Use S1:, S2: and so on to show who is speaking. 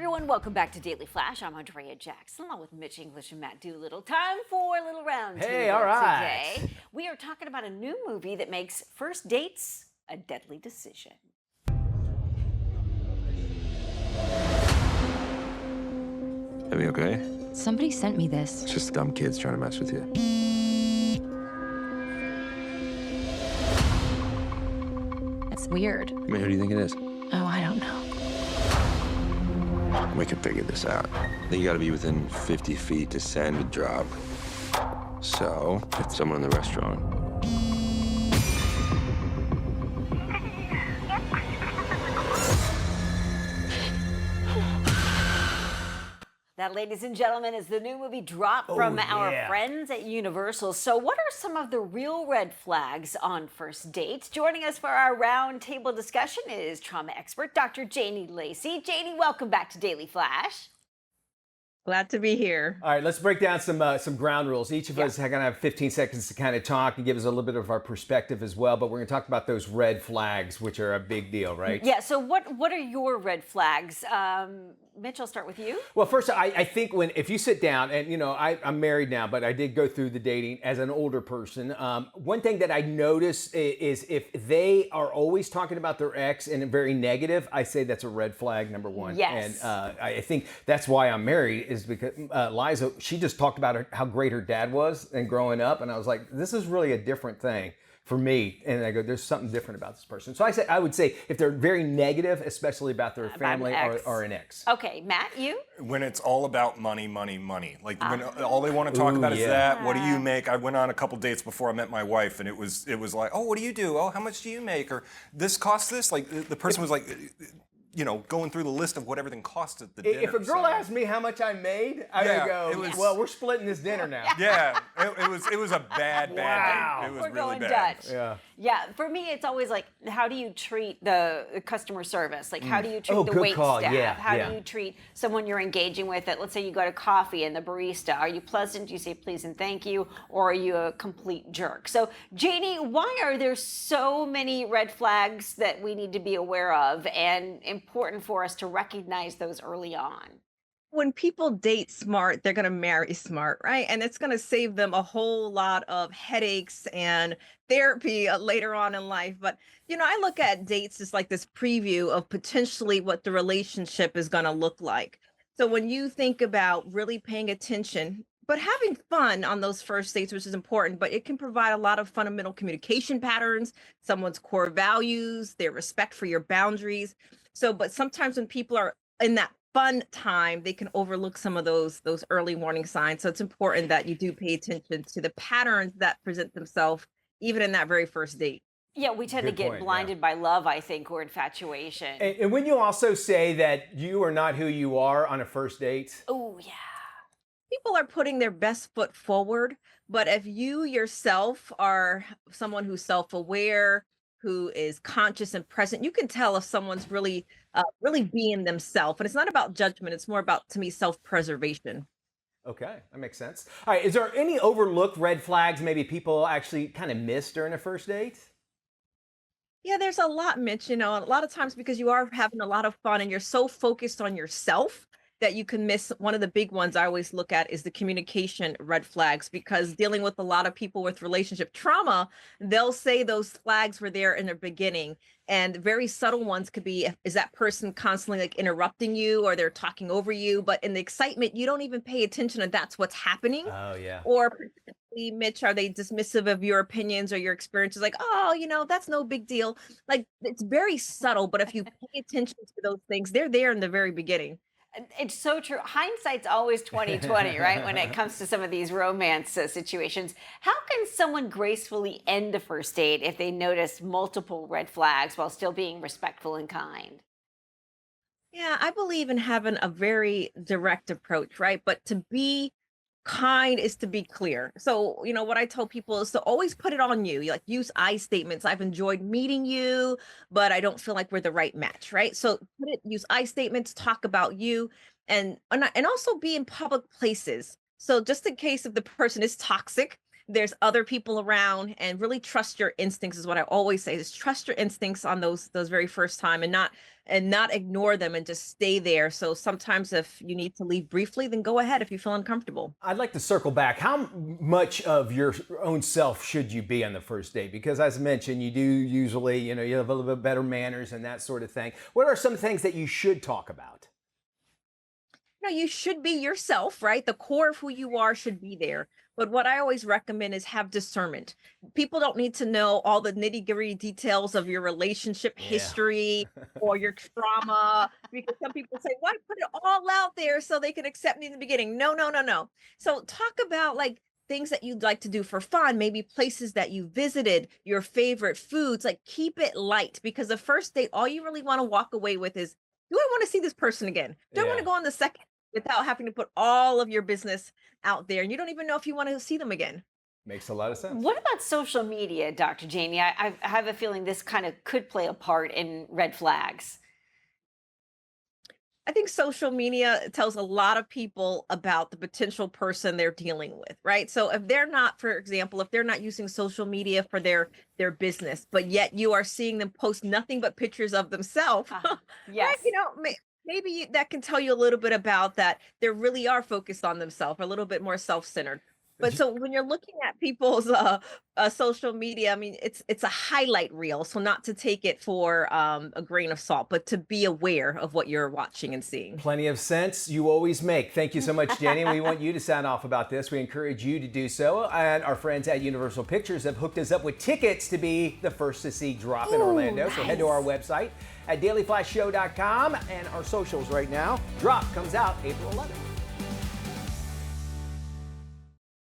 S1: everyone. Welcome back to Daily Flash. I'm Andrea Jackson, along with Mitch English and Matt Doolittle. Time for a little round
S2: Hey, all right.
S1: today. We are talking about a new movie that makes first dates a deadly decision.
S3: Are you okay?
S4: Somebody sent me this.
S3: It's just dumb kids trying to mess with you.
S4: It's weird.
S3: I mean, who do you think it is?
S4: Oh, I don't know.
S3: We can figure this out. Then you gotta be within 50 feet to send a drop. So, it's someone in the restaurant.
S1: That, ladies and gentlemen, is the new movie Drop from our friends at Universal. So what are some of the real red flags on first dates? Joining us for our roundtable discussion is trauma expert Dr. Janie Lacy. Janie, welcome back to Daily Flash.
S5: Glad to be here.
S2: All right, let's break down some ground rules. Each of us are going to have 15 seconds to kind of talk and give us a little bit of our perspective as well, but we're going to talk about those red flags, which are a big deal, right?
S1: Yeah, so what are your red flags? Mitch, I'll start with you.
S2: Well, first, I think if you sit down, and you know, I'm married now, but I did go through the dating as an older person. One thing that I notice is if they are always talking about their ex and very negative, I say that's a red flag, number one.
S1: Yes.
S2: And I think that's why I'm married, is because Liza, she just talked about how great her dad was and growing up, and I was like, this is really a different thing for me. And I go, there's something different about this person. So I would say if they're very negative, especially about their family or an ex.
S1: Okay, Matt, you?
S6: When it's all about money, money, money. Like when all they want to talk about is that. What do you make? I went on a couple dates before I met my wife, and it was like, oh, what do you do? Oh, how much do you make? Or this costs this? Like the person was like, you know, going through the list of what everything cost at the dinner.
S2: If a girl asked me how much I made, I would go, well, we're splitting this dinner now.
S6: Yeah, it was a bad date. It was
S1: We're
S6: really
S1: going
S6: bad.
S1: Dutch. Yeah, for me, it's always like, how do you treat the customer service? Like, how do you treat the wait staff? How do you treat someone you're engaging with? Let's say you go to coffee and the barista. Are you pleasant? Do you say please and thank you? Or are you a complete jerk? So, Janie, why are there so many red flags that we need to be aware of and important for us to recognize those early on?
S5: When people date smart, they're going to marry smart, right? And it's going to save them a whole lot of headaches and therapy later on in life. But, you know, I look at dates as like this preview of potentially what the relationship is going to look like. So when you think about really paying attention, but having fun on those first dates, which is important, but it can provide a lot of fundamental communication patterns, someone's core values, their respect for your boundaries. So, but sometimes when people are in that fun time, they can overlook some of those early warning signs. So it's important that you do pay attention to the patterns that present themselves even in that very first date.
S1: Yeah, we tend to get blinded by love, I think, or infatuation.
S2: And when you also say that you are not who you are on a first date.
S1: Oh, yeah.
S5: People are putting their best foot forward, but if you yourself are someone who's self-aware, who is conscious and present, you can tell if someone's really being themselves. And it's not about judgment. It's more about, to me, self-preservation.
S2: Okay, that makes sense. All right, is there any overlooked red flags maybe people actually kind of miss during a first date?
S5: Yeah, there's a lot, Mitch, you know, a lot of times because you are having a lot of fun and you're so focused on yourself that you can miss. One of the big ones I always look at is the communication red flags, because dealing with a lot of people with relationship trauma, they'll say those flags were there in the beginning. And very subtle ones could be, is that person constantly like interrupting you, or they're talking over you, but in the excitement, you don't even pay attention and that's what's happening.
S2: Oh, yeah.
S5: Or Mitch, are they dismissive of your opinions or your experiences? Like, oh, you know, that's no big deal. Like, it's very subtle, but if you pay attention to those things, they're there in the very beginning.
S1: It's so true. Hindsight's always 20/20, right? When it comes to some of these romance situations. How can someone gracefully end a first date if they notice multiple red flags while still being respectful and kind?
S5: Yeah, I believe in having a very direct approach, right? But to be kind is to be clear. So, you know, what I tell people is to always put it on you. Like, use I statements. I've enjoyed meeting you, but I don't feel like we're the right match, right? So use I statements, talk about you, and also be in public places. So just in case if the person is toxic, there's other people around, and really trust your instincts is what I always say, is trust your instincts on those very first time, and not ignore them and just stay there. So sometimes if you need to leave briefly, then go ahead if you feel uncomfortable.
S2: I'd like to circle back. How much of your own self should you be on the first date? Because as mentioned, you do usually, you have a little bit better manners and that sort of thing. What are some things that you should talk about?
S5: You should be yourself, right? The core of who you are should be there. But what I always recommend is have discernment. People don't need to know all the nitty-gritty details of your relationship history or your trauma, because some people say, why put it all out there so they can accept me in the beginning? No, no, no, no. So talk about like things that you'd like to do for fun, maybe places that you visited, your favorite foods, like keep it light, because the first date, all you really want to walk away with is, do I want to see this person again? Do I want to go on the second without having to put all of your business out there? And you don't even know if you want to see them again.
S2: Makes a lot of sense.
S1: What about social media, Dr. Janie? I have a feeling this kind of could play a part in red flags.
S5: I think social media tells a lot of people about the potential person they're dealing with, right? So if they're not, for example, if they're not using social media for their business, but yet you are seeing them post nothing but pictures of themselves,
S1: yes,
S5: right? Maybe that can tell you a little bit about that they really are focused on themselves, a little bit more self-centered. But so when you're looking at people's social media, I mean, it's a highlight reel. So not to take it for a grain of salt, but to be aware of what you're watching and seeing.
S2: Plenty of sense you always make. Thank you so much, Janie. We want you to sound off about this. We encourage you to do so. And our friends at Universal Pictures have hooked us up with tickets to be the first to see Drop in Orlando. Nice. So head to our website at dailyflashshow.com and our socials right now. Drop comes out April 11th.